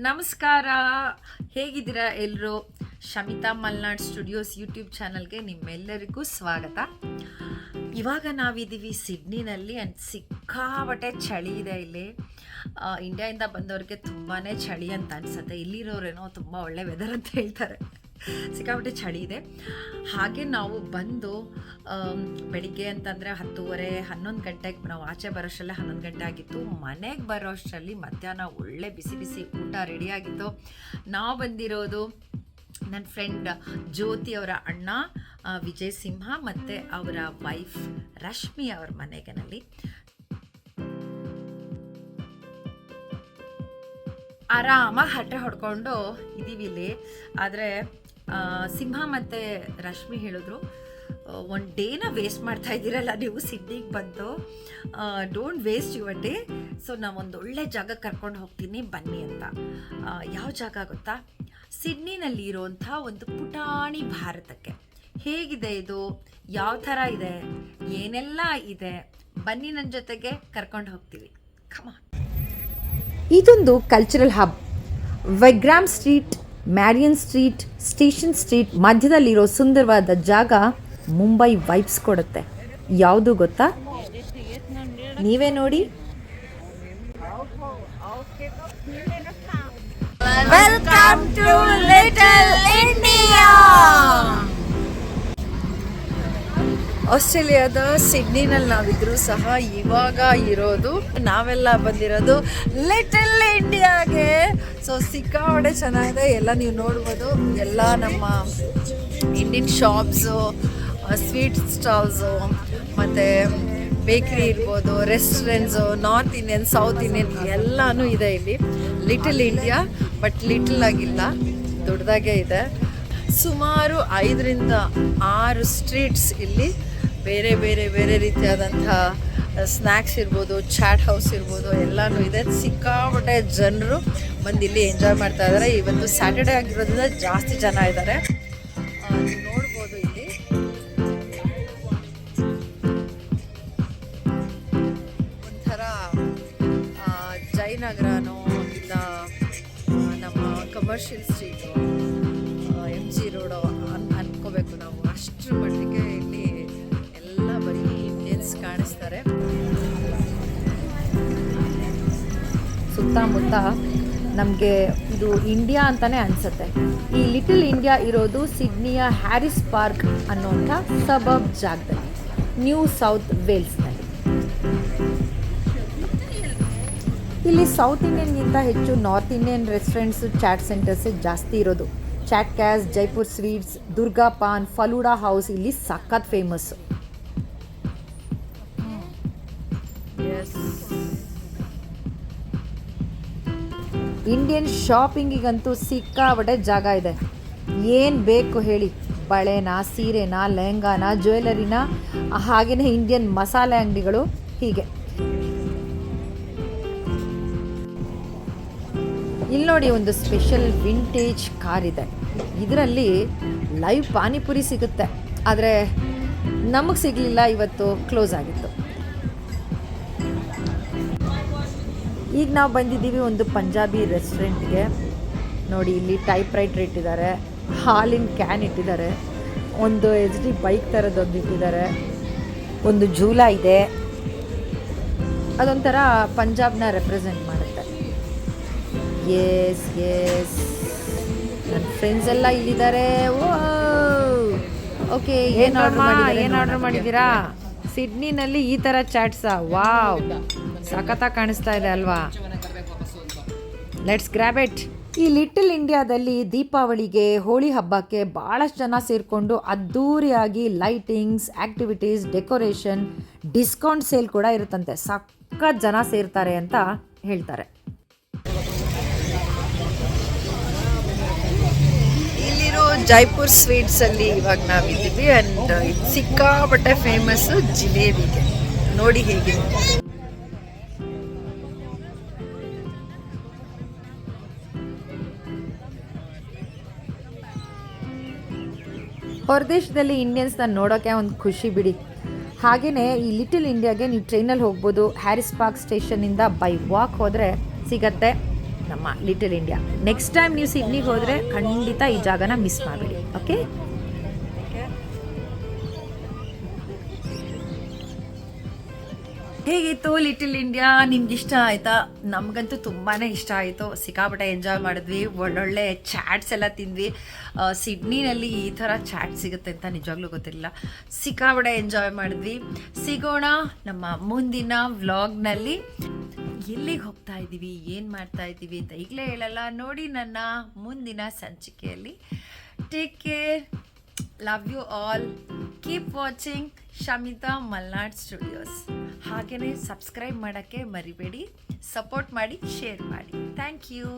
ನಮಸ್ಕಾರ, ಹೇಗಿದ್ದೀರಾ ಎಲ್ಲರೂ? ಶಮಿತಾ ಮಲ್ನಾಡ್ ಸ್ಟುಡಿಯೋಸ್ ಯೂಟ್ಯೂಬ್ ಚಾನಲ್ಗೆ ನಿಮ್ಮೆಲ್ಲರಿಗೂ ಸ್ವಾಗತ. ಇವಾಗ ನಾವಿದ್ದೀವಿ ಸಿಡ್ನಿನಲ್ಲಿ. ಆ್ಯಂಡ್ ಸಿಕ್ಕಾಪಟ್ಟೆ ಚಳಿ ಇದೆ ಇಲ್ಲಿ. ಇಂಡಿಯಾದಿಂದ ಬಂದವ್ರಿಗೆ ತುಂಬಾ ಚಳಿ ಅಂತ ಅನಿಸುತ್ತೆ. ಇಲ್ಲಿರೋರೇನೋ ತುಂಬ ಒಳ್ಳೆ ವೆದರ್ ಅಂತ ಹೇಳ್ತಾರೆ. ಸಿಕ್ಕಾಪಟ್ಟೆ ಚಳಿ ಇದೆ. ಹಾಗೆ ನಾವು ಬಂದು ಬೆಳಿಗ್ಗೆ ಅಂತಂದರೆ 10:30 11 ಗಂಟೆಗೆ ನಾವು ಆಚೆ ಬರೋಷ್ಟರಲ್ಲೇ 11 ಗಂಟೆ ಆಗಿತ್ತು. ಮನೆಗೆ ಬರೋ ಅಷ್ಟರಲ್ಲಿ ಮಧ್ಯಾಹ್ನ ಒಳ್ಳೆ ಬಿಸಿ ಬಿಸಿ ಊಟ ರೆಡಿಯಾಗಿತ್ತು. ನಾವು ಬಂದಿರೋದು ನನ್ನ ಫ್ರೆಂಡ್ ಜ್ಯೋತಿ ಅವರ ಅಣ್ಣ ವಿಜಯ್ ಸಿಂಹ ಮತ್ತು ಅವರ ವೈಫ್ ರಶ್ಮಿ ಅವ್ರ ಮನೆಗೆನಲ್ಲಿ. ಆರಾಮಾಗಿ ಹರಟೆ ಹೊಡ್ಕೊಂಡು ಇದ್ದೀವಿ ಇಲ್ಲಿ. ಆದರೆ ಸಿಂಹ ಮತ್ತು ರಶ್ಮಿ ಹೇಳಿದ್ರು, ಒಂದು ಡೇನ ವೇಸ್ಟ್ ಮಾಡ್ತಾ ಇದ್ದೀರಲ್ಲ ನೀವು ಸಿಡ್ನಿಗೆ ಬಂದು, don't waste your day. So ನಾವೊಂದು ಒಳ್ಳೆ ಜಾಗ ಕರ್ಕೊಂಡು ಹೋಗ್ತೀನಿ ಬನ್ನಿ ಅಂತ. ಯಾವ ಜಾಗ ಗೊತ್ತಾ? ಸಿಡ್ನಿನಲ್ಲಿ ಇರೋವಂಥ ಒಂದು ಪುಟಾಣಿ ಭಾರತಕ್ಕೆ. ಹೇಗಿದೆ ಇದು, ಯಾವ ಥರ ಇದೆ, ಏನೆಲ್ಲ ಇದೆ, ಬನ್ನಿ ನನ್ನ ಜೊತೆಗೆ ಕರ್ಕೊಂಡು ಹೋಗ್ತೀವಿ. ಕಮಾನ್. ಇದೊಂದು cultural hub. Wigram street, Marion street, station street ಮಧ್ಯದಲ್ಲಿರೋ ಸುಂದರವಾದ ಜಾಗ ಮುಂಬೈ ವೈಬ್ಸ್ ಕೊಡುತ್ತೆ. ಯಾವುದು ಗೊತ್ತಾ? ನೀವೇ ನೋಡಿ. Welcome to little India. ಆಸ್ಟ್ರೇಲಿಯಾದ ಸಿಡ್ನಿನಲ್ಲಿ ನಾವಿದ್ರೂ ಸಹ ಇವಾಗ ಇರೋದು, ನಾವೆಲ್ಲ ಬಂದಿರೋದು ಲಿಟಲ್ ಇಂಡಿಯಾಗೆ. ಸೊ ಸಿಕ್ಕಾಪಟ್ಟೆ ಚೆನ್ನಾಗಿದೆ. ಎಲ್ಲ ನೀವು ನೋಡ್ಬೋದು. ಎಲ್ಲ ನಮ್ಮ ಇಂಡಿಯನ್ ಶಾಪ್ಸು, ಸ್ವೀಟ್ ಸ್ಟಾಲ್ಸು, ಮತ್ತು ಬೇಕ್ರಿ ಇರ್ಬೋದು, restaurants, north Indian, south Indian ಎಲ್ಲನೂ ಇದೆ ಇಲ್ಲಿ. ಲಿಟಲ್ ಇಂಡಿಯಾ, ಬಟ್ ಲಿಟಲ್ ಆಗಿಲ್ಲ, ದೊಡ್ಡದಾಗೇ ಇದೆ. ಸುಮಾರು 5ರಿಂದ 6 ಸ್ಟ್ರೀಟ್ಸ್ ಇಲ್ಲಿ ಬೇರೆ ಬೇರೆ ಬೇರೆ ರೀತಿಯಾದಂಥ ಸ್ನ್ಯಾಕ್ಸ್ ಇರ್ಬೋದು, ಚಾಟ್ ಹೌಸ್ ಇರ್ಬೋದು, ಎಲ್ಲನೂ ಇದೆ. ಸಿಕ್ಕಾಪಟ್ಟೆ ಜನರು ಬಂದು ಇಲ್ಲಿ ಎಂಜಾಯ್ ಮಾಡ್ತಾ ಇದ್ದಾರೆ. ಇವತ್ತು ಸ್ಯಾಟರ್ಡೇ ಆಗಿರೋದ್ರಿಂದ ಜಾಸ್ತಿ ಜನ ಇದ್ದಾರೆ. ನೀವು ನೋಡ್ಬೋದು ಇಲ್ಲಿ ಒಂಥರ ಜಯನಗರನೋ ಇಲ್ಲ ನಮ್ಮ ಕಮರ್ಷಿಯಲ್ ಸ್ಟ್ರೀಟು, MG ರೋಡು ಅನ್ಕೋಬೇಕು ನಾವು. ಅಷ್ಟರ ಮಟ್ಟಿಗೆ ಇಲ್ಲಿ ಎಲ್ಲ ಬರೀ ಇಂಡಿಯನ್ಸ್ ಕಾಣಿಸ್ತಾರೆ. ಸುತ್ತಮುತ್ತ ನಮಗೆ ಇದು ಇಂಡಿಯಾ ಅಂತಲೇ ಅನಿಸುತ್ತೆ. ಈ ಲಿಟಲ್ ಇಂಡಿಯಾ ಇರೋದು ಸಿಡ್ನಿಯ ಹ್ಯಾರಿಸ್ ಪಾರ್ಕ್ ಅನ್ನೋಂಥ ಸಬರ್ಬ್ ಜಾಗದಲ್ಲಿ, ನ್ಯೂ ಸೌತ್ ವೇಲ್ಸ್ನಲ್ಲಿ. ಇಲ್ಲಿ ಸೌತ್ ಇಂಡಿಯನ್ಗಿಂತ ಹೆಚ್ಚು ನಾರ್ತ್ ಇಂಡಿಯನ್ ರೆಸ್ಟೋರೆಂಟ್ಸು, ಚಾಟ್ ಸೆಂಟರ್ಸೇ ಜಾಸ್ತಿ ಇರೋದು. Chatkazz, Jaipur sweets, Durga paan, falooda house ಇಲ್ಲಿ ಸಖತ್ ಫೇಮಸ್ಸು. ಇಂಡಿಯನ್ ಶಾಪಿಂಗಿಗಂತೂ ಸಿಕ್ಕಾಪಟ್ಟೆ ಜಾಗ ಇದೆ. ಏನು ಬೇಕು ಹೇಳಿ, ಬಳೆನಾ, ಸೀರೆನಾ, ಲೆಹಂಗಾನ, ಜ್ಯುವೆಲರಿನ, ಹಾಗೆಯೇ ಇಂಡಿಯನ್ ಮಸಾಲೆ ಅಂಗಡಿಗಳು, ಹೀಗೆ. ಇಲ್ಲಿ ನೋಡಿ, ಒಂದು ಸ್ಪೆಷಲ್ ವಿಂಟೇಜ್ ಕಾರ್ ಇದೆ. ಇದರಲ್ಲಿ ಲೈವ್ ಪಾನಿಪುರಿ ಸಿಗುತ್ತೆ. ಆದರೆ ನಮಗೆ ಸಿಗಲಿಲ್ಲ, ಇವತ್ತು ಕ್ಲೋಸ್ ಆಗಿತ್ತು. ಈಗ ನಾವು ಬಂದಿದ್ದೀವಿ ಒಂದು ಪಂಜಾಬಿ ರೆಸ್ಟೋರೆಂಟ್ಗೆ. ನೋಡಿ, ಇಲ್ಲಿ ಟೈಪ್ ರೈಟರ್ ಇಟ್ಟಿದ್ದಾರೆ, ಹಾಲಿನ ಕ್ಯಾನ್ ಇಟ್ಟಿದ್ದಾರೆ, ಒಂದು HD ಬೈಕ್ ಥರದ್ದೊಂದು ಇಟ್ಟಿದ್ದಾರೆ, ಒಂದು ಜೂಲ ಇದೆ. ಅದೊಂಥರ ಪಂಜಾಬ್ನ ರೆಪ್ರೆಸೆಂಟ್ ಮಾಡುತ್ತೆ. ಎಸ್ ನನ್ನ ಫ್ರೆಂಡ್ಸ್ ಎಲ್ಲ ಇಲ್ಲಿದ್ದಾರೆ. ಓಕೆ, ಏನು ಆರ್ಡರ್ ಮಾಡಿದ್ದೀರಾ? ಸಿಡ್ನಿನಲ್ಲಿ ಈ ಥರ ಚಾಟ್ಸಾ? ವಾವ್, ಸಖತ್ತಾಗಿ ಕಾಣಿಸ್ತಾ ಇದೆ ಅಲ್ವಾ? Let's grab it. ಈ ಲಿಟಲ್ ಇಂಡಿಯಾದಲ್ಲಿ ದೀಪಾವಳಿಗೆ, ಹೋಳಿ ಹಬ್ಬಕ್ಕೆ ಭಾಳಷ್ಟು ಜನ ಸೇರಿಕೊಂಡು ಅದ್ಧೂರಿಯಾಗಿ lightings, activities, decoration, discount sale ಕೂಡ ಇರುತ್ತಂತೆ. ಸಖತ್ ಜನ ಸೇರ್ತಾರೆ ಅಂತ ಹೇಳ್ತಾರೆ. ಇಲ್ಲಿರೋ ಜೈಪುರ್ ಸ್ವೀಟ್ಸಲ್ಲಿ ಇವಾಗ ನಾವಿದ್ದೀವಿ. ಆ್ಯಂಡ್ ಇದು ಸಿಕ್ಕಾಪಟ್ಟೆ ಫೇಮಸ್ಸು ಜಿಲೇಬಿಗೆ. ನೋಡಿ ಹೇಗಿದೆ. ಹೊರದೇಶದಲ್ಲಿ ಇಂಡಿಯನ್ಸ್ನ ನೋಡೋಕ್ಕೆ ಒಂದು ಖುಷಿ ಬಿಡಿ. ಹಾಗೆಯೇ ಈ ಲಿಟಲ್ ಇಂಡಿಯಾಗೆ ನೀವು ಟ್ರೈನಲ್ಲಿ ಹೋಗ್ಬೋದು. ಹ್ಯಾರಿಸ್ ಪಾರ್ಕ್ ಸ್ಟೇಷನ್ನಿಂದ ಬೈ ವಾಕ್ ಹೋದರೆ ಸಿಗತ್ತೆ. ನಮ್ಮ ಲಿಟಲ್ ಇಂಡಿಯಾ. ನೆಕ್ಸ್ಟ್ ಟೈಮ್ ನೀವು ಸಿಡ್ನಿಗೆ ಹೋದರೆ ಖಂಡಿತ ಈ ಜಾಗನ ಮಿಸ್ ಮಾಡಬೇಡಿ. ಓಕೆ, ಹೇಗಿತ್ತು ಲಿಟಲ್ ಇಂಡಿಯಾ? ನಿಮ್ಗೆ ಇಷ್ಟ ಆಯ್ತಾ? ನಮಗಂತೂ ತುಂಬಾ ಇಷ್ಟ ಆಯಿತು. ಸಿಕ್ಕಾಪಟ್ಟೆ ಎಂಜಾಯ್ ಮಾಡಿದ್ವಿ, ಒಳ್ಳೊಳ್ಳೆ ಚಾಟ್ಸ್ ಎಲ್ಲ ತಿಂದ್ವಿ. ಸಿಡ್ನಿನಲ್ಲಿ ಈ ಥರ ಚಾಟ್ ಸಿಗುತ್ತೆ ಅಂತ ನಿಜವಾಗ್ಲೂ ಗೊತ್ತಿರಲಿಲ್ಲ. ಸಿಕ್ಕಾಪಟ್ಟೆ ಎಂಜಾಯ್ ಮಾಡಿದ್ವಿ. ಸಿಗೋಣ ನಮ್ಮ ಮುಂದಿನ ವ್ಲಾಗ್ನಲ್ಲಿ. ಎಲ್ಲಿಗೆ ಹೋಗ್ತಾ ಇದ್ದೀವಿ, ಏನು ಮಾಡ್ತಾ ಇದ್ದೀವಿ ಅಂತ ಈಗಲೇ ಹೇಳಲ್ಲ, ನೋಡಿ ನನ್ನ ಮುಂದಿನ ಸಂಚಿಕೆಯಲ್ಲಿ. Take care, love you all, keep watching Shamita Malnad studios. ಹಾಗೆಯೇ ಸಬ್ಸ್ಕ್ರೈಬ್ ಮಾಡೋಕ್ಕೆ ಮರಿಬೇಡಿ, ಸಪೋರ್ಟ್ ಮಾಡಿ, ಶೇರ್ ಮಾಡಿ. Thank you.